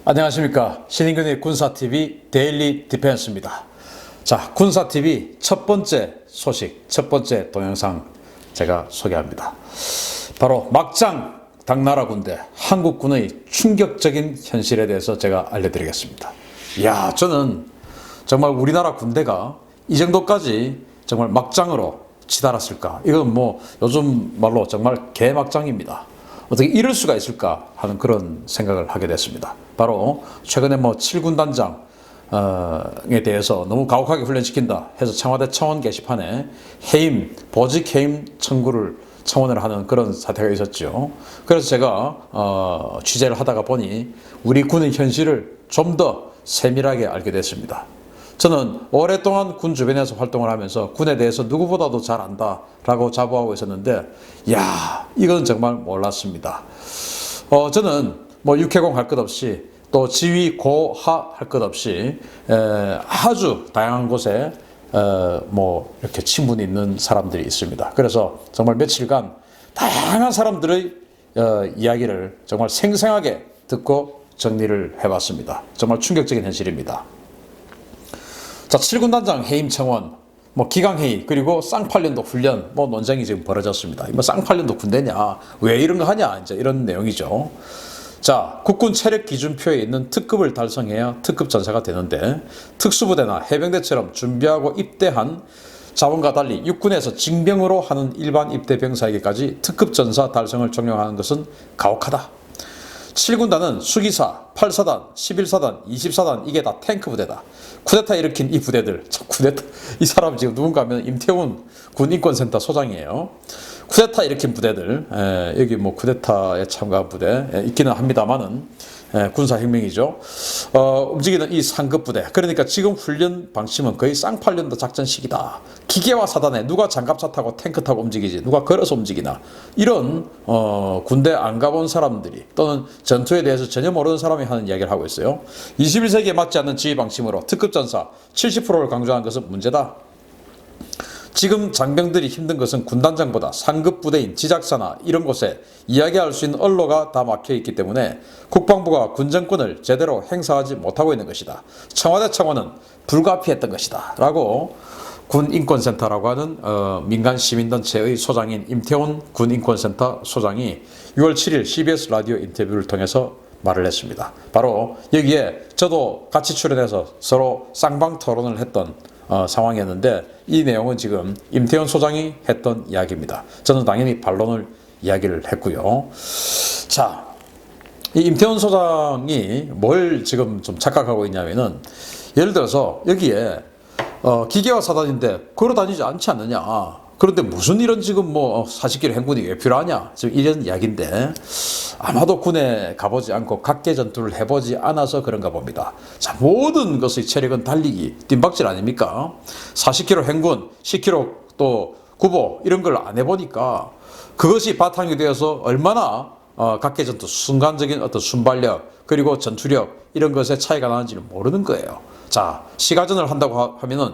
안녕하십니까. 신인근의 군사TV 데일리 디펜스입니다. 자, 군사TV 첫 번째 소식, 첫 번째 동영상 제가 소개합니다. 바로 막장 당나라 군대, 한국군의 충격적인 현실에 대해서 제가 알려드리겠습니다. 이야, 저는 정말 우리나라 군대가 이 정도까지 정말 막장으로 치달았을까? 이건 뭐 요즘 말로 정말 개막장입니다. 어떻게 이럴 수가 있을까 하는 그런 생각을 하게 됐습니다. 바로 최근에 7군단장에 대해서 너무 가혹하게 훈련시킨다 해서 청와대 청원 게시판에 해임, 보직 해임 청원을 하는 그런 사태가 있었죠. 그래서 제가 취재를 하다가 보니 우리 군의 현실을 좀 더 세밀하게 알게 됐습니다. 저는 오랫동안 군 주변에서 활동을 하면서 군에 대해서 누구보다도 잘 안다라고 자부하고 있었는데, 야, 이건 정말 몰랐습니다. 저는 육해공 할 것 없이 또 지휘 고하 할 것 없이 아주 다양한 곳에 이렇게 친분이 있는 사람들이 있습니다. 그래서 정말 며칠간 다양한 사람들의 이야기를 정말 생생하게 듣고 정리를 해봤습니다. 정말 충격적인 현실입니다. 자, 7군단장 해임 청원, 기강회의, 그리고 쌍팔년도 훈련, 논쟁이 지금 벌어졌습니다. 쌍팔년도 군대냐, 왜 이런 거 하냐, 이제 이런 내용이죠. 자, 국군 체력 기준표에 있는 특급을 달성해야 특급 전사가 되는데, 특수부대나 해병대처럼 준비하고 입대한 자원과 달리 육군에서 징병으로 하는 일반 입대 병사에게까지 특급 전사 달성을 종용하는 것은 가혹하다. 7군단은 수기사, 8사단, 11사단, 20사단, 이게 다 탱크 부대다. 쿠데타 일으킨 이 부대들, 이 사람 지금 누군가 하면 임태훈 군인권센터 소장이에요. 쿠데타 일으킨 부대들, 여기 쿠데타에 참가한 부대 있기는 합니다만은 군사혁명이죠. 움직이는 이 상급 부대. 그러니까 지금 훈련 방침은 거의 쌍팔년도 작전식이다. 기계화 사단에 누가 장갑차 타고 탱크 타고 움직이지, 누가 걸어서 움직이나, 이런 군대 안 가본 사람들이 또는 전투에 대해서 전혀 모르는 사람이 하는 이야기를 하고 있어요. 21세기에 맞지 않는 지휘 방침으로 특급 전사 70%를 강조한 것은 문제다. 지금 장병들이 힘든 것은 군단장보다 상급 부대인 지작사나 이런 곳에 이야기할 수 있는 언로가 다 막혀 있기 때문에 국방부가 군정권을 제대로 행사하지 못하고 있는 것이다. 청와대 청원은 불가피했던 것이다. 라고 군인권센터라고 하는 민간 시민단체의 소장인 임태훈 군인권센터 소장이 6월 7일 CBS 라디오 인터뷰를 통해서 말을 했습니다. 바로 여기에 저도 같이 출연해서 서로 쌍방 토론을 했던 상황이었는데, 이 내용은 지금 임태훈 소장이 했던 이야기입니다. 저는 당연히 반론을 이야기를 했고요. 자, 이 임태훈 소장이 뭘 지금 좀 착각하고 있냐면은, 예를 들어서 여기에 기계화 사단인데 걸어 다니지 않지 않느냐, 그런데 무슨 이런 지금 40km 행군이 왜 필요하냐, 지금 이런 이야기인데, 아마도 군에 가보지 않고 각계 전투를 해보지 않아서 그런가 봅니다. 자, 모든 것의 체력은 달리기, 뜀박질 아닙니까? 40km 행군, 10km 또 구보, 이런 걸 안 해보니까 그것이 바탕이 되어서 얼마나 각계 전투, 순간적인 어떤 순발력, 그리고 전투력, 이런 것에 차이가 나는지를 모르는 거예요. 자, 시가전을 한다고 하면은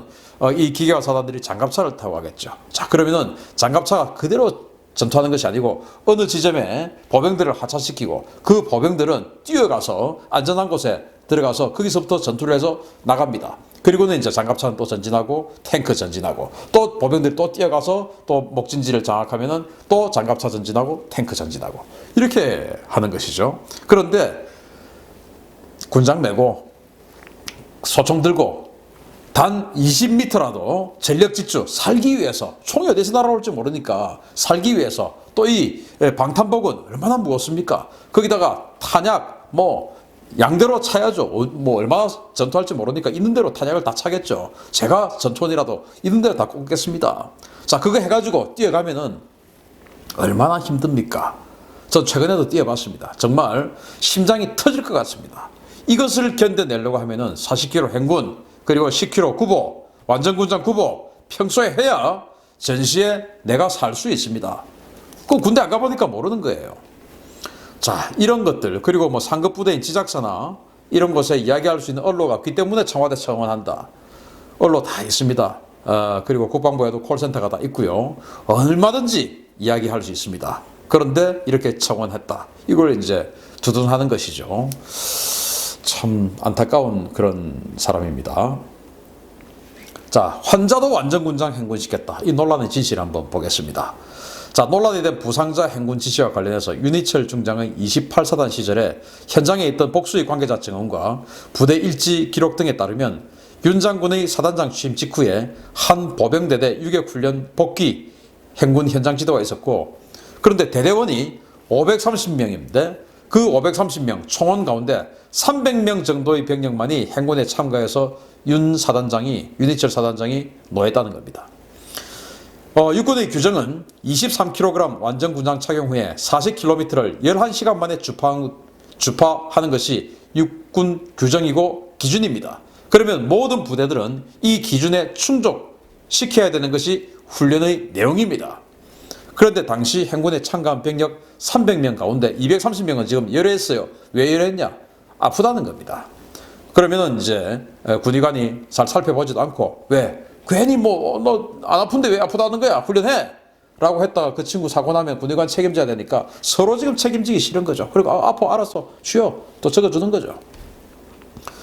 이 기계화 사단들이 장갑차를 타고 가겠죠. 자, 그러면은 장갑차가 그대로 전투하는 것이 아니고 어느 지점에 보병들을 하차시키고 그 보병들은 뛰어가서 안전한 곳에 들어가서 거기서부터 전투를 해서 나갑니다. 그리고는 이제 장갑차는 또 전진하고 탱크 전진하고 또 보병들이 또 뛰어가서 또 목진지를 장악하면은 또 장갑차 전진하고 탱크 전진하고 이렇게 하는 것이죠. 그런데 군장 메고 소총 들고 단 20m라도 전력 질주, 살기 위해서, 총이 어디서 날아올지 모르니까 살기 위해서, 또 이 방탄복은 얼마나 무겁습니까? 거기다가 탄약 양대로 차야죠. 얼마나 전투할지 모르니까 있는 대로 탄약을 다 차겠죠. 제가 전투원이라도 있는 대로 다 꽂겠습니다. 자, 그거 해가지고 뛰어가면은 얼마나 힘듭니까? 전 최근에도 뛰어봤습니다. 정말 심장이 터질 것 같습니다. 이것을 견뎌내려고 하면은 40km 행군, 그리고 10km 구보, 완전군장 구보 평소에 해야 전시에 내가 살 수 있습니다. 그 군대 안 가보니까 모르는 거예요. 자, 이런 것들, 그리고 상급 부대인 지작사나 이런 곳에 이야기할 수 있는 언로가 없기 때문에 청와대 청원한다. 언로 다 있습니다. 그리고 국방부에도 콜센터가 다 있고요. 얼마든지 이야기할 수 있습니다. 그런데 이렇게 청원했다. 이걸 이제 두둔하는 것이죠. 참 안타까운 그런 사람입니다. 자, 환자도 완전군장 행군시켰다. 이 논란의 진실을 한번 보겠습니다. 자, 논란이 된 부상자 행군 지시와 관련해서 윤희철 중장의 28사단 시절에 현장에 있던 복수의 관계자 증언과 부대 일지 기록 등에 따르면 윤 장군의 사단장 취임 직후에 한 보병대대 유격훈련 복귀 행군 현장 지도가 있었고, 그런데 대대원이 530명인데 그 530명 총원 가운데 300명 정도의 병력만이 행군에 참가해서 윤희철 사단장이 노했다는 겁니다. 육군의 규정은 23kg 완전 군장 착용 후에 40km를 11시간 만에 주파하는 것이 육군 규정이고 기준입니다. 그러면 모든 부대들은 이 기준에 충족시켜야 되는 것이 훈련의 내용입니다. 그런데 당시 행군에 참가한 병력 300명 가운데 230명은 지금 열애했어요. 왜 열애했냐? 아프다는 겁니다. 그러면은 이제 군의관이 잘 살펴보지도 않고, 왜? 괜히 뭐 너 안 아픈데 왜 아프다는 거야? 훈련해! 라고 했다가 그 친구 사고 나면 군의관 책임져야 되니까 서로 지금 책임지기 싫은 거죠. 그리고 아파, 알았어, 쉬어, 또 적어주는 거죠.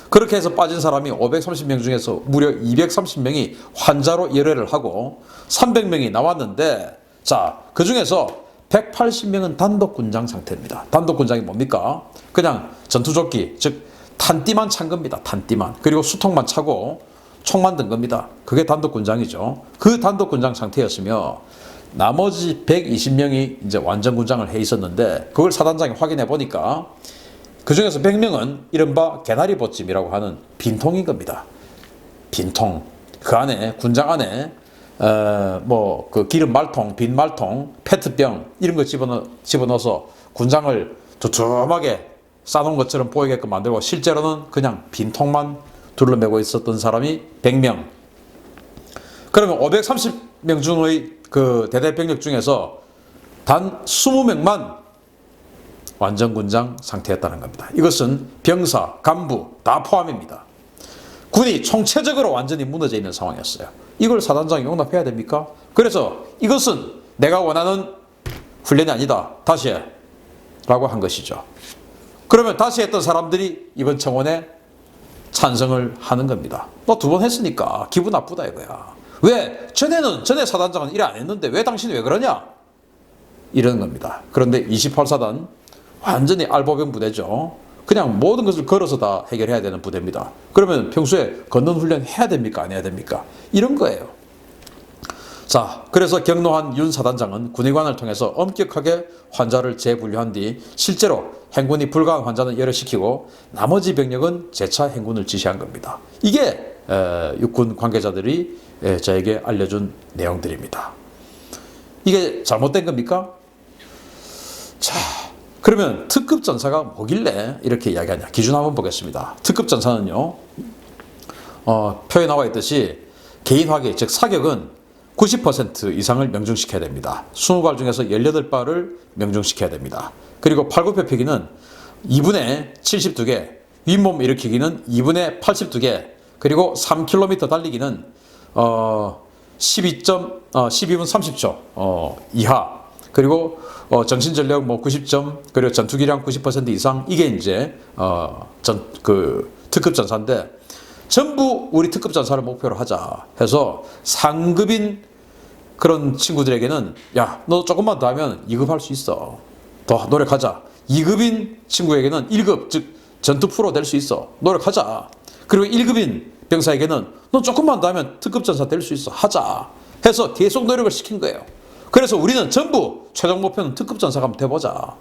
그렇게 해서 빠진 사람이 530명 중에서 무려 230명이 환자로 열애를 하고 300명이 나왔는데, 자, 그 중에서 180명은 단독군장 상태입니다. 단독군장이 뭡니까? 그냥 전투조끼, 즉 탄띠만 찬 겁니다. 탄띠만. 그리고 수통만 차고 총만 든 겁니다. 그게 단독군장이죠. 그 단독군장 상태였으며 나머지 120명이 이제 완전군장을 해 있었는데, 그걸 사단장이 확인해 보니까 그 중에서 100명은 이른바 개나리 보찜이라고 하는 빈통인 겁니다. 빈통. 그 안에, 군장 안에 그 기름 말통, 빈 말통, 페트병 이런 거 집어넣어서 군장을 두툼하게 싸놓은 것처럼 보이게끔 만들고, 실제로는 그냥 빈통만 둘러매고 있었던 사람이 100명. 그러면 530명 중의 그 대대병력 중에서 단 20명만 완전군장 상태였다는 겁니다. 이것은 병사, 간부 다 포함입니다. 군이 총체적으로 완전히 무너져 있는 상황이었어요. 이걸 사단장이 용납해야 됩니까? 그래서 이것은 내가 원하는 훈련이 아니다, 다시 해 라고 한 것이죠. 그러면 다시 했던 사람들이 이번 청원에 찬성을 하는 겁니다. 너 2번 했으니까 기분 나쁘다 이거야. 왜? 전에 사단장은 일 안 했는데 왜 당신이 왜 그러냐? 이러는 겁니다. 그런데 28사단 완전히 알보병 부대죠. 그냥 모든 것을 걸어서 다 해결해야 되는 부대입니다. 그러면 평소에 걷는 훈련 해야 됩니까? 안 해야 됩니까? 이런 거예요. 자, 그래서 경로한 윤 사단장은 군의관을 통해서 엄격하게 환자를 재분류한 뒤 실제로 행군이 불가한 환자는 열애시키고 나머지 병력은 재차 행군을 지시한 겁니다. 이게 육군 관계자들이 저에게 알려준 내용들입니다. 이게 잘못된 겁니까? 자, 그러면 특급 전사가 뭐길래 이렇게 이야기하냐? 기준 한번 보겠습니다. 특급 전사는요, 표에 나와 있듯이 개인화기, 즉 사격은 90% 이상을 명중시켜야 됩니다. 20발 중에서 18발을 명중시켜야 됩니다. 그리고 팔굽혀펴기는 2분의 72개, 윗몸 일으키기는 2분의 82개, 그리고 3km 달리기는 12분 30초 이하, 그리고 정신전력 90점, 그리고 전투기량 90% 이상, 이게 이제 특급 전사인데, 전부 우리 특급 전사를 목표로 하자 해서 상급인 그런 친구들에게는, 야, 너 조금만 더 하면 2급 할 수 있어, 더 노력하자. 2급인 친구에게는 1급, 즉 전투 프로 될 수 있어, 노력하자. 그리고 1급인 병사에게는 너 조금만 더 하면 특급 전사 될 수 있어, 하자 해서 계속 노력을 시킨 거예요. 그래서 우리는 전부 최종 목표는 특급 전사가 한번 돼보자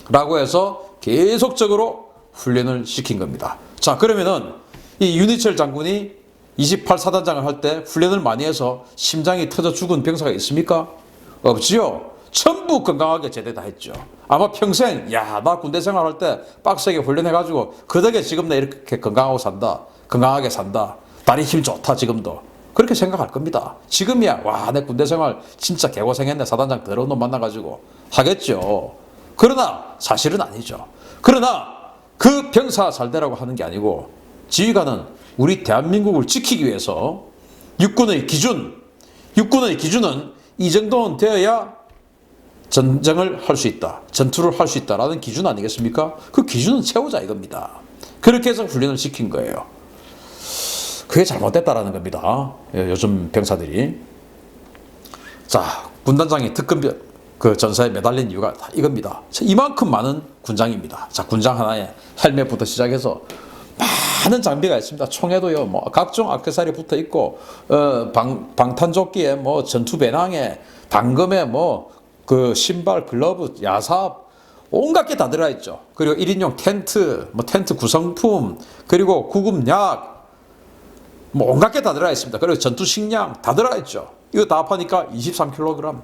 라고 해서 계속적으로 훈련을 시킨 겁니다. 자, 그러면은 이 윤희철 장군이 28사단장을 할 때 훈련을 많이 해서 심장이 터져 죽은 병사가 있습니까? 없지요. 전부 건강하게 제대 다 했죠. 아마 평생, 야, 나 군대 생활할 때 빡세게 훈련해가지고 그 덕에 지금 나 이렇게 건강하고 산다, 건강하게 산다, 다리 힘 좋다, 지금도 그렇게 생각할 겁니다. 지금이야, 와, 내 군대 생활 진짜 개고생했네, 사단장 더러운 놈 만나가지고 하겠죠. 그러나 사실은 아니죠. 그러나 그 병사 잘 되라고 하는 게 아니고, 지휘관은 우리 대한민국을 지키기 위해서 육군의 기준은 이 정도는 되어야 전쟁을 할 수 있다, 전투를 할 수 있다라는 기준 아니겠습니까? 그 기준은 채우자 이겁니다. 그렇게 해서 훈련을 시킨 거예요. 그게 잘못됐다라는 겁니다. 요즘 병사들이. 자, 군단장이 특급 그 전사에 매달린 이유가 다 이겁니다. 이만큼 많은 군장입니다. 자, 군장 하나에 헬멧부터 시작해서 많은 장비가 있습니다. 총에도요, 뭐 각종 액세서리 붙어 있고, 방탄조끼에 뭐 전투 배낭에 방금에 뭐 그 신발, 글러브, 야삽 온갖 게 다 들어가 있죠. 그리고 1인용 텐트, 뭐 텐트 구성품, 그리고 구급약, 뭐 온갖 게 다 들어가 있습니다. 그리고 전투 식량 다 들어가 있죠. 이거 다 합하니까 23kg.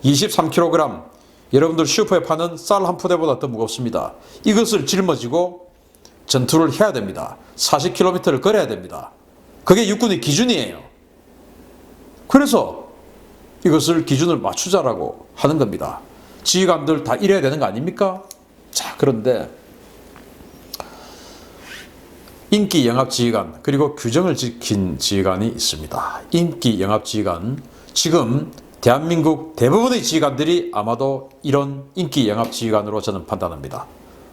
23kg. 여러분들 슈퍼에 파는 쌀 한 푸대보다 더 무겁습니다. 이것을 짊어지고 전투를 해야 됩니다. 40km를 걸어야 됩니다. 그게 육군의 기준이에요. 그래서 이것을 기준을 맞추자라고 하는 겁니다. 지휘관들 다 이래야 되는 거 아닙니까? 자, 그런데 인기 영합 지휘관 그리고 규정을 지킨 지휘관이 있습니다. 인기 영합 지휘관, 지금 대한민국 대부분의 지휘관들이 아마도 이런 인기 영합 지휘관으로 저는 판단합니다.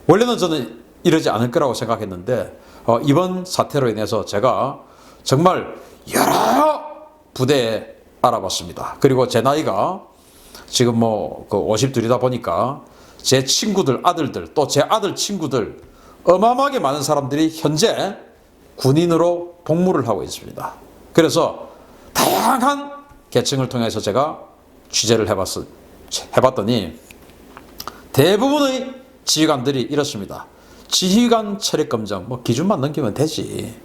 원래는 저는 이러지 않을 거라고 생각했는데 이번 사태로 인해서 제가 정말 여러 부대에 알아봤습니다. 그리고 제 나이가 지금 뭐 52이다 보니까 제 친구들 아들들 또 제 아들 친구들 어마어마하게 많은 사람들이 현재 군인으로 복무를 하고 있습니다. 그래서 다양한 계층을 통해서 제가 취재를 해봤더니 대부분의 지휘관들이 이렇습니다. 지휘관 체력검정 뭐 기준만 넘기면 되지.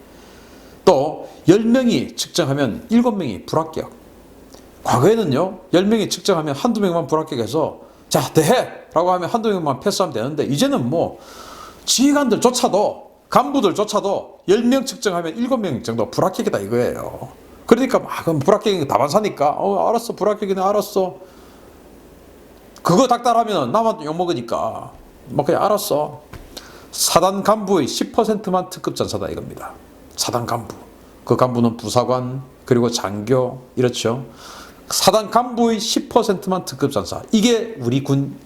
또 10명이 측정하면 7명이 불합격. 과거에는요 10명이 측정하면 한두 명만 불합격해서 자 대해! 라고 하면 한두 명만 패스하면 되는데 이제는 뭐 지휘관들조차도 간부들조차도 10명 측정하면 7명 정도 불합격이다 이거예요. 그러니까 막 그럼 불합격이 다반사니까 알았어 불합격이네 알았어. 그거 닥달하면 나만 욕먹으니까 뭐 그냥 알았어. 사단 간부의 10%만 특급 전사다 이겁니다. 사단 간부. 그 간부는 부사관 그리고 장교 이렇죠. 사단 간부의 10%만 특급 전사. 이게 우리 군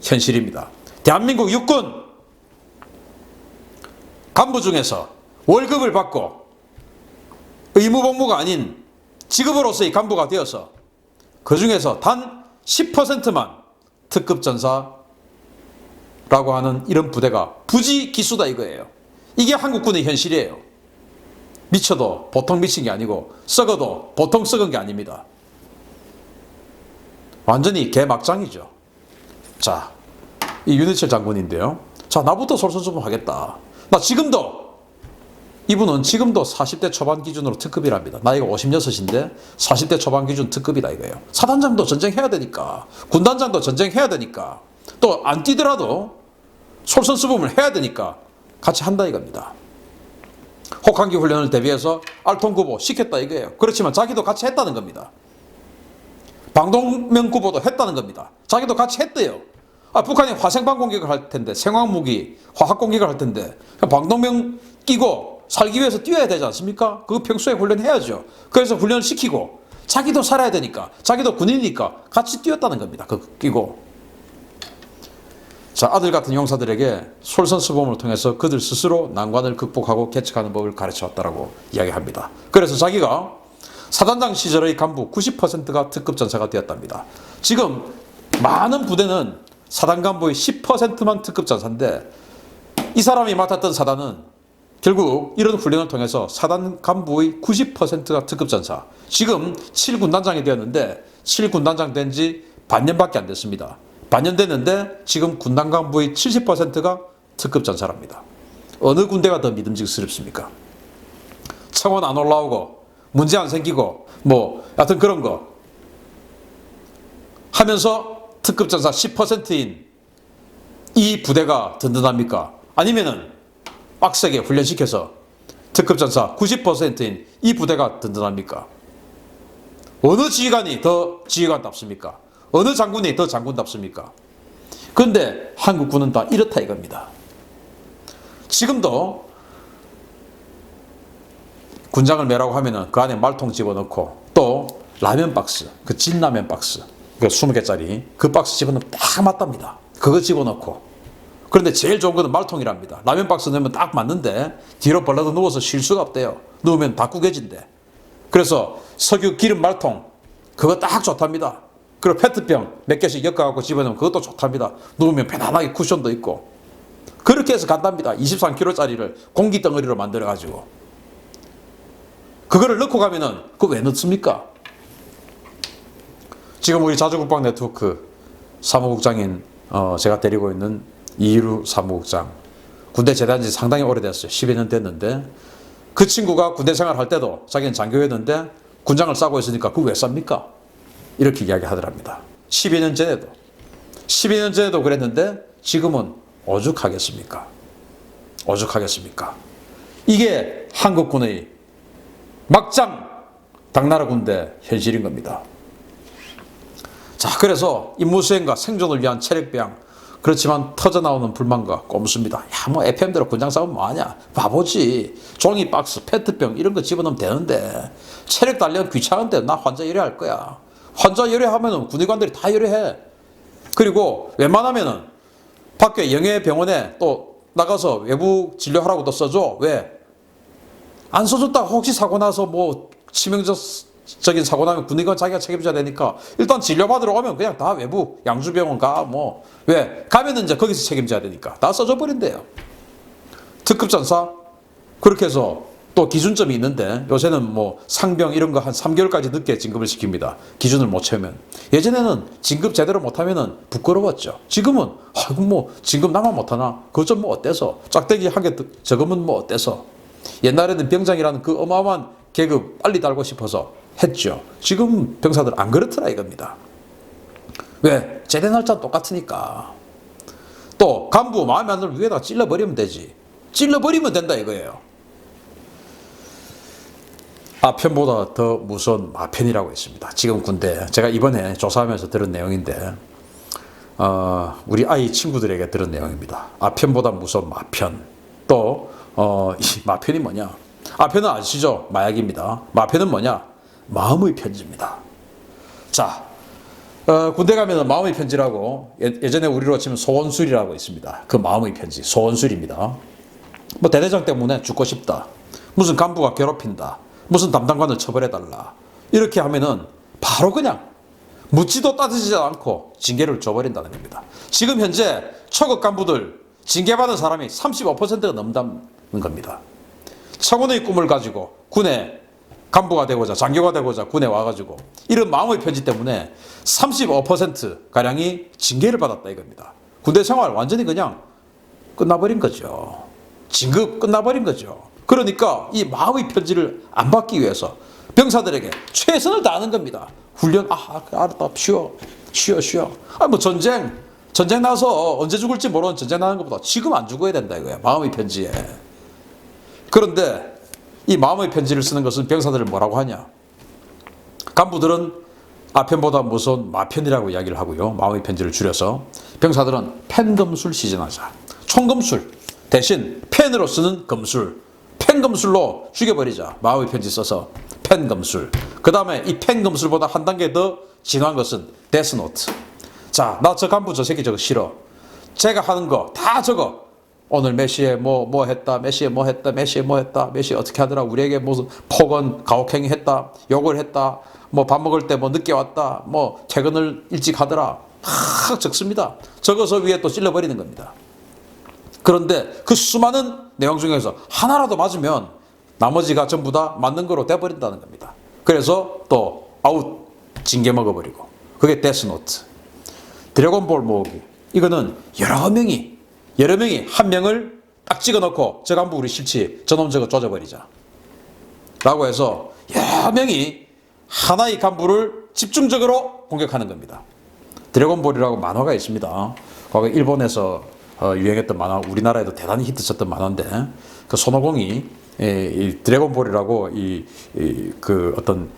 현실입니다. 대한민국 육군 간부 중에서 월급을 받고 의무복무가 아닌 직업으로서의 간부가 되어서 그 중에서 단 10%만 특급 전사라고 하는 이런 부대가 부지기수다 이거예요. 이게 한국군의 현실이에요. 미쳐도 보통 미친 게 아니고 썩어도 보통 썩은 게 아닙니다. 완전히 개막장이죠. 자, 이 윤희철 장군인데요. 자, 나부터 솔선수범 하겠다. 나 지금도 이분은 지금도 40대 초반 기준으로 특급이랍니다. 나이가 56인데 40대 초반 기준 특급이다 이거예요. 사단장도 전쟁해야 되니까 군단장도 전쟁해야 되니까 또 안 뛰더라도 솔선수범을 해야 되니까 같이 한다 이겁니다. 혹한기 훈련을 대비해서 알통구보 시켰다 이거예요. 그렇지만 자기도 같이 했다는 겁니다. 방독면구보도 했다는 겁니다. 자기도 같이 했대요. 북한이 화생방 공격을 할 텐데 생화무기 화학 공격을 할 텐데 방독면 끼고 살기 위해서 뛰어야 되지 않습니까? 그거 평소에 훈련해야죠. 그래서 훈련을 시키고 자기도 살아야 되니까 자기도 군인이니까 같이 뛰었다는 겁니다. 그거 끼고. 자, 아들 같은 용사들에게 솔선수범을 통해서 그들 스스로 난관을 극복하고 개척하는 법을 가르쳐왔다라고 이야기합니다. 그래서 자기가 사단장 시절의 간부 90%가 특급 전사가 되었답니다. 지금 많은 부대는 사단 간부의 10%만 특급 전사인데 이 사람이 맡았던 사단은 결국 이런 훈련을 통해서 사단 간부의 90%가 특급 전사. 지금 7군단장이 되었는데 7군단장 된 지 반년밖에 안 됐습니다. 반년 됐는데 지금 군단 간부의 70%가 특급 전사랍니다. 어느 군대가 더 믿음직스럽습니까? 청원 안 올라오고 문제 안 생기고 뭐 하여튼 그런 거 하면서 특급 전사 10%인 이 부대가 든든합니까? 아니면은 빡세게 훈련시켜서 특급 전사 90%인 이 부대가 든든합니까? 어느 지휘관이 더 지휘관답습니까? 어느 장군이 더 장군답습니까? 그런데 한국군은 다 이렇다 이겁니다. 지금도 군장을 매라고 하면은 그 안에 말통 집어넣고 또 라면 박스, 그 진라면 박스, 그 20개짜리 그 박스 집어넣으면 딱 맞답니다. 그거 집어넣고 그런데 제일 좋은 거는 말통이랍니다. 라면 박스 넣으면 딱 맞는데 뒤로 벌러져 누워서 쉴 수가 없대요. 누우면 다 구겨진대. 그래서 석유 기름 말통 그거 딱 좋답니다. 그리고 페트병 몇 개씩 엮어갖고 집어넣으면 그것도 좋답니다. 누우면 편안하게 쿠션도 있고. 그렇게 해서 간답니다. 23kg짜리를 공기 덩어리로 만들어가지고. 그거를 넣고 가면은 그거 왜 넣습니까? 지금 우리 자주국방 네트워크 사무국장인 제가 데리고 있는 이희루 사무국장, 군대 제대한 지 상당히 오래됐어요. 10여 년 됐는데 그 친구가 군대 생활할 때도 자기는 장교였는데 군장을 싸고 있으니까 그거 왜 쌉니까? 이렇게 이야기하더랍니다. 12년 전에도 그랬는데 지금은 오죽하겠습니까? 오죽하겠습니까? 이게 한국군의 막장 당나라 군대 현실인 겁니다. 자, 그래서 임무수행과 생존을 위한 체력배양, 그렇지만 터져나오는 불만과 꼼수입니다. 야, 뭐 FM대로 군장 싸우면 뭐하냐? 바보지. 종이 박스, 페트병 이런 거 집어넣으면 되는데 체력 단련 귀찮은데 나 환자 의뢰할 거야. 환자 의뢰하면은 군의관들이 다 의뢰해. 그리고 웬만하면은 밖에 영예병원에 또 나가서 외부 진료하라고도 써줘. 왜? 안 써줬다가 혹시 사고 나서 뭐 치명적인 사고 나면 군의관 자기가 책임져야 되니까 일단 진료받으러 오면 그냥 다 외부 양주병원 가. 뭐 왜? 가면은 이제 거기서 책임져야 되니까 다 써줘 버린대요. 특급 전사 그렇게 해서 또 기준점이 있는데 요새는 뭐 상병 이런 거 한 3개월까지 늦게 진급을 시킵니다. 기준을 못 채우면. 예전에는 진급 제대로 못하면은 부끄러웠죠. 지금은 아이고 뭐 진급 나만 못하나? 그거 좀 뭐 어때서? 짝대기 한 개 적으면 뭐 어때서? 옛날에는 병장이라는 그 어마어마한 계급 빨리 달고 싶어서 했죠. 지금 병사들 안 그렇더라 이겁니다. 왜? 제대 날짜 똑같으니까. 또 간부 마음에 안 들면 위에다가 찔러버리면 되지. 찔러버리면 된다 이거예요. 아편보다 더 무서운 마편이라고 있습니다. 지금 군대 제가 이번에 조사하면서 들은 내용인데 우리 아이 친구들에게 들은 내용입니다. 아편보다 무서운 마편. 또 이 마편이 뭐냐? 아편은 아시죠? 마약입니다. 마편은 뭐냐? 마음의 편지입니다. 자, 군대 가면은 마음의 편지라고 예전에 우리로 치면 소원술이라고 있습니다. 그 마음의 편지 소원술입니다. 뭐 대대장 때문에 죽고 싶다. 무슨 간부가 괴롭힌다. 무슨 담당관을 처벌해달라. 이렇게 하면은 바로 그냥 묻지도 따지지도 않고 징계를 줘버린다는 겁니다. 지금 현재 초급 간부들 징계받은 사람이 35%가 넘는다는 겁니다. 청운의 꿈을 가지고 군에 간부가 되고자 장교가 되고자 군에 와가지고 이런 마음의 편지 때문에 35%가량이 징계를 받았다 이겁니다. 군대 생활 완전히 그냥 끝나버린 거죠. 진급 끝나버린 거죠. 그러니까 이 마음의 편지를 안 받기 위해서 병사들에게 최선을 다하는 겁니다. 훈련, 알았다, 쉬어. 뭐 전쟁 나서 언제 죽을지 모르는 전쟁 나는 것보다 지금 안 죽어야 된다 이거야. 마음의 편지에. 그런데 이 마음의 편지를 쓰는 것은 병사들을 뭐라고 하냐? 간부들은 아편보다 무서운 마편이라고 이야기를 하고요. 마음의 편지를 줄여서 병사들은 펜검술 시전하자. 총검술 대신 펜으로 쓰는 검술. 펜검술로 죽여버리자. 마음의 편지 써서 펜검술. 그 다음에 이 펜검술보다 한 단계 더 진화한 것은 데스노트. 자, 나 저 간부 저 새끼 저거 싫어. 제가 하는 거 다 적어. 오늘 몇 시에 뭐 했다. 몇 시에 뭐 했다. 몇 시에 뭐 했다. 몇 시에 어떻게 하더라. 우리에게 무슨 폭언 가혹행위 했다. 욕을 했다. 뭐 밥 먹을 때 뭐 늦게 왔다. 뭐 퇴근을 일찍 하더라. 막 적습니다. 적어서 위에 또 찔러버리는 겁니다. 그런데 그 수많은 내용 중에서 하나라도 맞으면 나머지가 전부 다 맞는 거로 돼버린다는 겁니다. 그래서 또 아웃 징계 먹어버리고 그게 데스노트. 드래곤볼 모으기. 이거는 여러 명이 한 명을 딱 찍어놓고 저 간부 우리 싫지 저놈 저거 조져버리자 라고 해서 여러 명이 하나의 간부를 집중적으로 공격하는 겁니다. 드래곤볼이라고 만화가 있습니다. 과거 일본에서 유행했던 만화, 우리나라에도 대단히 히트쳤던 만화인데 그 손오공이 이 드래곤볼이라고 그 어떤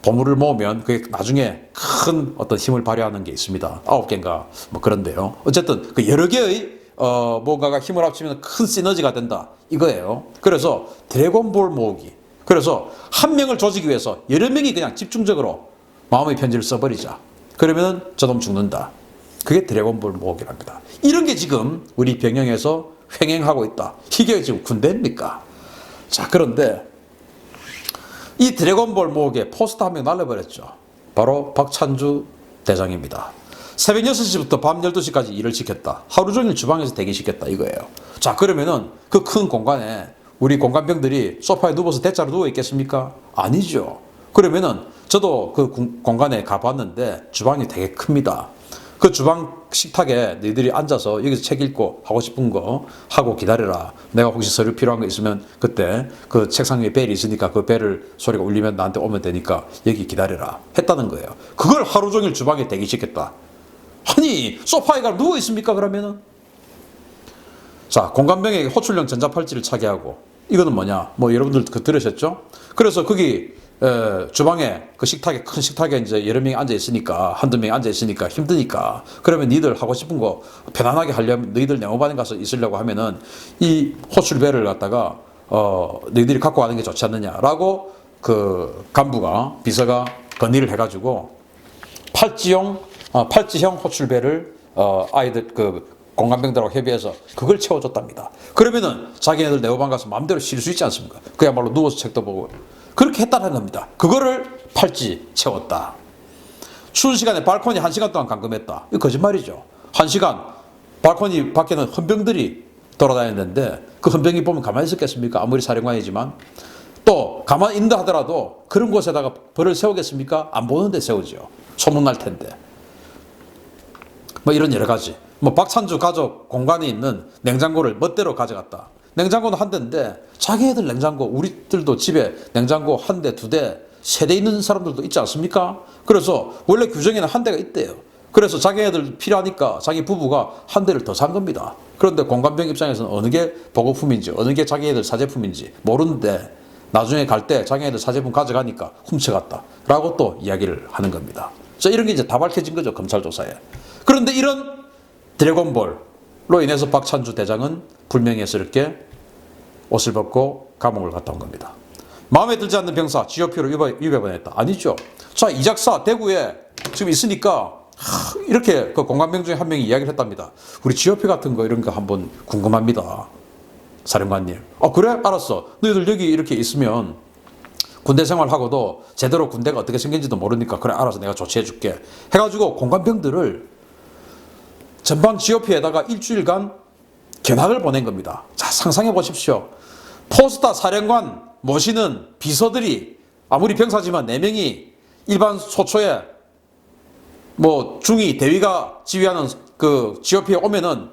보물을 모으면 그게 나중에 큰 어떤 힘을 발휘하는 게 있습니다. 9개인가 뭐 그런데요. 어쨌든 그 여러 개의 뭔가가 힘을 합치면 큰 시너지가 된다 이거예요. 그래서 드래곤볼 모으기. 그래서 한 명을 조지기 위해서 여러 명이 그냥 집중적으로 마음의 편지를 써버리자. 그러면 저놈 죽는다. 그게 드래곤볼 모으기랍니다. 이런 게 지금 우리 병영에서 횡행하고 있다. 이게 지금 군대입니까? 자, 그런데 이 드래곤볼 모으기에 포스터 한 명 날려버렸죠. 바로 박찬주 대장입니다. 새벽 6시부터 밤 12시까지 일을 시켰다. 하루 종일 주방에서 대기시켰다 이거예요. 자, 그러면은 그 큰 공간에 우리 공간병들이 소파에 누워서 대자로 누워 있겠습니까? 아니죠. 그러면은 저도 그 공간에 가봤는데 주방이 되게 큽니다. 그 주방 식탁에 너희들이 앉아서 여기서 책 읽고 하고 싶은 거 하고 기다려라. 내가 혹시 서류 필요한 거 있으면 그때 그 책상 위에 벨이 있으니까 그 벨을 소리가 울리면 나한테 오면 되니까 여기 기다려라 했다는 거예요. 그걸 하루 종일 주방에 대기시켰다. 아니 소파에 가 누워 있습니까 그러면은? 자, 공간병에게 호출형 전자팔찌를 차게 하고 이거는 뭐냐? 뭐 여러분들 그 들으셨죠? 그래서 거기 주방에 그 식탁에 큰 식탁에 이제 여러 명이 앉아 있으니까 한두 명이 앉아 있으니까 힘드니까 그러면 니들 하고 싶은 거 편안하게 하려면 너희들 네모반에 가서 있으려고 하면은 이 호출벨을 갖다가 너희들이 갖고 가는 게 좋지 않느냐라고 그 간부가 비서가 건의를 해가지고 팔찌형 호출벨을 아이들 그 공간병들하고 협의해서 그걸 채워줬답니다. 그러면은 자기네들 네모반 가서 마음대로 쉴 수 있지 않습니까? 그야말로 누워서 책도 보고 그렇게 했다는 겁니다. 그거를 팔찌 채웠다. 추운 시간에 발코니 1시간 동안 감금했다. 이거 거짓말이죠. 1시간 발코니 밖에는 헌병들이 돌아다녔는데 그 헌병이 보면 가만히 있었겠습니까? 아무리 사령관이지만 또 가만히 있는다 하더라도 그런 곳에다가 벌을 세우겠습니까? 안 보는데 세우죠. 소문날 텐데. 뭐 이런 여러 가지. 뭐 박찬주 가족 공간에 있는 냉장고를 멋대로 가져갔다. 냉장고는 한 대인데 자기애들 냉장고 우리들도 집에 냉장고 한 대, 두 대, 세 대 있는 사람들도 있지 않습니까? 그래서 원래 규정에는 한 대가 있대요. 그래서 자기애들 필요하니까 자기 부부가 한 대를 더 산 겁니다. 그런데 공간병 입장에서는 어느 게 보급품인지 어느 게 자기애들 사제품인지 모르는데 나중에 갈 때 자기애들 사제품 가져가니까 훔쳐갔다 라고 또 이야기를 하는 겁니다. 자, 이런 게 이제 다 밝혀진 거죠, 검찰 조사에. 그런데 이런 드래곤볼로 인해서 박찬주 대장은 불명예스럽게 옷을 벗고 감옥을 갔다 온 겁니다. 마음에 들지 않는 병사 GOP로 위배번했다. 아니죠. 자, 이 작사 대구에 지금 있으니까 이렇게 그 공간병 중에 한 명이 이야기를 했답니다. 우리 GOP 같은 거 이런 거 한번 궁금합니다. 사령관님. 그래? 알았어. 너희들 여기 이렇게 있으면 군대 생활하고도 제대로 군대가 어떻게 생긴지도 모르니까 그래 알아서 내가 조치해 줄게 해가지고 공간병들을 전방 GOP에다가 일주일간 견학을 보낸 겁니다. 자, 상상해 보십시오. 포스타 사령관 모시는 비서들이 아무리 병사지만 4명이 일반 소초에 뭐 중위 대위가 지휘하는 그 GOP에 오면은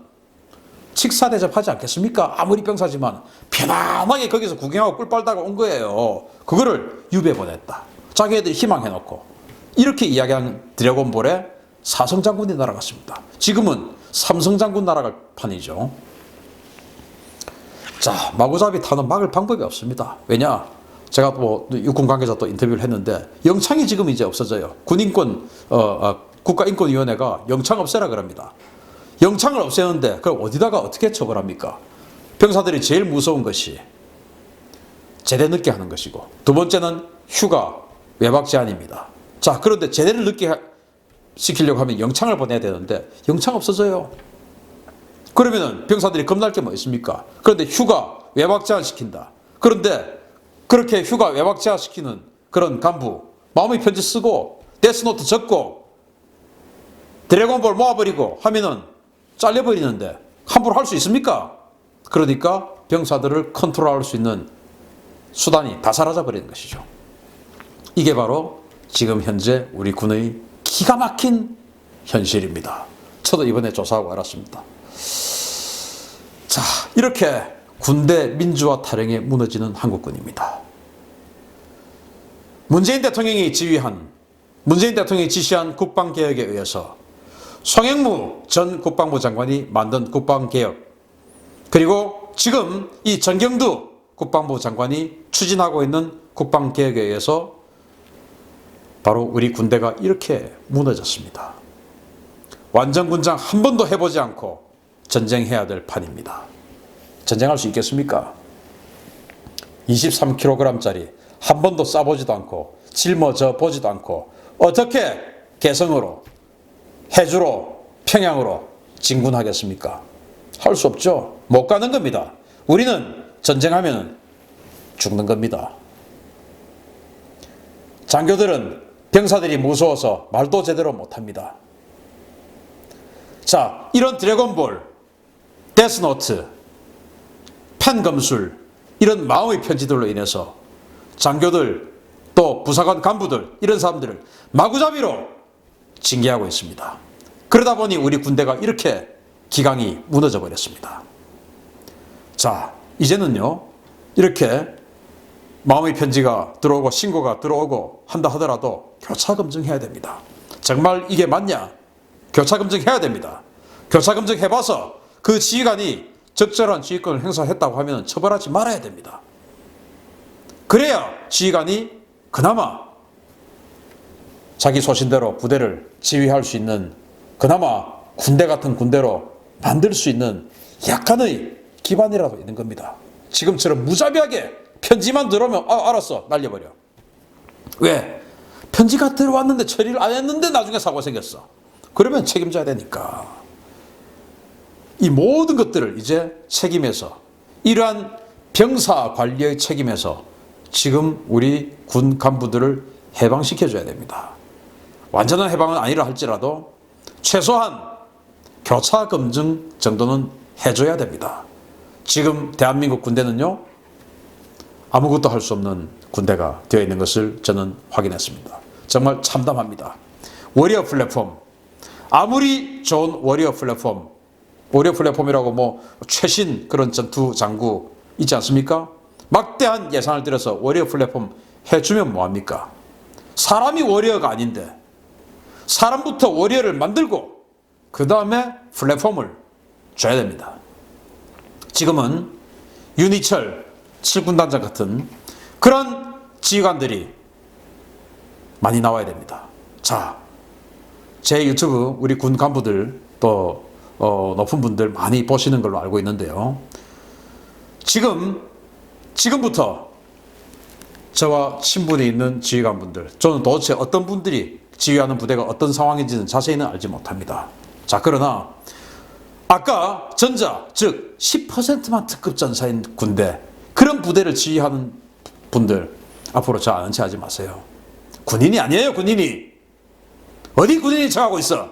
식사 대접하지 않겠습니까? 아무리 병사지만 편안하게 거기서 구경하고 꿀 빨다가 온 거예요. 그거를 유배 보냈다. 자기애들이 희망해놓고 이렇게 이야기한 드래곤볼에 사성장군이 날아갔습니다. 지금은 삼성장군 날아갈 판이죠. 자, 마구잡이 타는 막을 방법이 없습니다. 왜냐? 제가 뭐 육군 관계자 또 인터뷰를 했는데 영창이 지금 이제 없어져요. 군인권 국가인권위원회가 영창 없애라 그럽니다. 영창을 없애는데 그럼 어디다가 어떻게 처벌합니까? 병사들이 제일 무서운 것이 제대 늦게 하는 것이고 두 번째는 휴가 외박 제한입니다. 자, 그런데 제대를 늦게 시키려고 하면 영창을 보내야 되는데 영창 없어져요. 그러면은 병사들이 겁날 게 뭐 있습니까? 그런데 휴가 외박 제한 시킨다. 그런데 그렇게 휴가 외박 제한 시키는 그런 간부 마음의 편지 쓰고 데스노트 적고 드래곤볼 모아버리고 하면은 잘려버리는데 함부로 할 수 있습니까? 그러니까 병사들을 컨트롤할 수 있는 수단이 다 사라져 버리는 것이죠. 이게 바로 지금 현재 우리 군의 기가 막힌 현실입니다. 저도 이번에 조사하고 알았습니다. 자, 이렇게 군대 민주화 타령에 무너지는 한국군입니다. 문재인 대통령이 지시한 국방개혁에 의해서 송영무 전 국방부 장관이 만든 국방개혁, 그리고 지금 이 전경두 국방부 장관이 추진하고 있는 국방개혁에 의해서 바로 우리 군대가 이렇게 무너졌습니다. 완전군장 한 번도 해보지 않고 전쟁해야 될 판입니다. 전쟁할 수 있겠습니까? 23kg짜리 한 번도 쏴보지도 않고 짊어져 보지도 않고 어떻게 개성으로 해주로 평양으로 진군하겠습니까? 할 수 없죠. 못 가는 겁니다. 우리는 전쟁하면 죽는 겁니다. 장교들은 병사들이 무서워서 말도 제대로 못합니다. 자, 이런 드래곤볼, 데스노트, 판검술 이런 마음의 편지들로 인해서 장교들 또 부사관 간부들 이런 사람들을 마구잡이로 징계하고 있습니다. 그러다 보니 우리 군대가 이렇게 기강이 무너져 버렸습니다. 자, 이제는요 이렇게 마음의 편지가 들어오고 신고가 들어오고 한다 하더라도 교차검증해야 됩니다. 정말 이게 맞냐? 교차검증해야 됩니다. 교차검증 해봐서 그 지휘관이 적절한 지휘권을 행사했다고 하면 처벌하지 말아야 됩니다. 그래야 지휘관이 그나마 자기 소신대로 부대를 지휘할 수 있는, 그나마 군대 같은 군대로 만들 수 있는 약간의 기반이라도 있는 겁니다. 지금처럼 무자비하게 편지만 들어오면 알았어 날려버려. 왜? 편지가 들어왔는데 처리를 안 했는데 나중에 사고가 생겼어. 그러면 책임져야 되니까. 이 모든 것들을 이제 책임에서, 이러한 병사 관리의 책임에서 지금 우리 군 간부들을 해방시켜줘야 됩니다. 완전한 해방은 아니라 할지라도 최소한 교차검증 정도는 해줘야 됩니다. 지금 대한민국 군대는요 아무것도 할 수 없는 군대가 되어 있는 것을 저는 확인했습니다. 정말 참담합니다. 워리어 플랫폼, 아무리 좋은 워리어 플랫폼이라고 뭐 최신 그런 전투 장구 있지 않습니까? 막대한 예산을 들여서 워리어 플랫폼 해주면 뭐합니까? 사람이 워리어가 아닌데 사람부터 워리어를 만들고 그 다음에 플랫폼을 줘야 됩니다. 지금은 윤희철 7군단장 같은 그런 지휘관들이 많이 나와야 됩니다. 자, 제 유튜브 우리 군 간부들 또 높은 분들 많이 보시는 걸로 알고 있는데요. 지금부터 저와 친분이 있는 지휘관분들, 저는 도대체 어떤 분들이 지휘하는 부대가 어떤 상황인지는 자세히는 알지 못합니다. 자, 그러나 아까 전자, 즉 10%만 특급 전사인 군대, 그런 부대를 지휘하는 분들 앞으로 저 아는 체 하지 마세요. 군인이 아니에요. 군인이 어디 군인이 척하고 있어.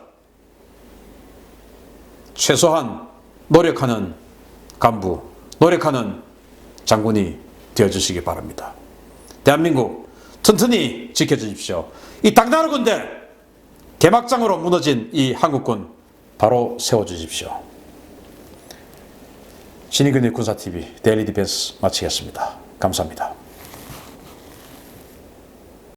최소한 노력하는 간부, 노력하는 장군이 되어주시기 바랍니다. 대한민국 튼튼히 지켜주십시오. 이 당나라 군대 개막장으로 무너진 이 한국군 바로 세워주십시오. 신의근의 군사TV 데일리 디펜스 마치겠습니다. 감사합니다.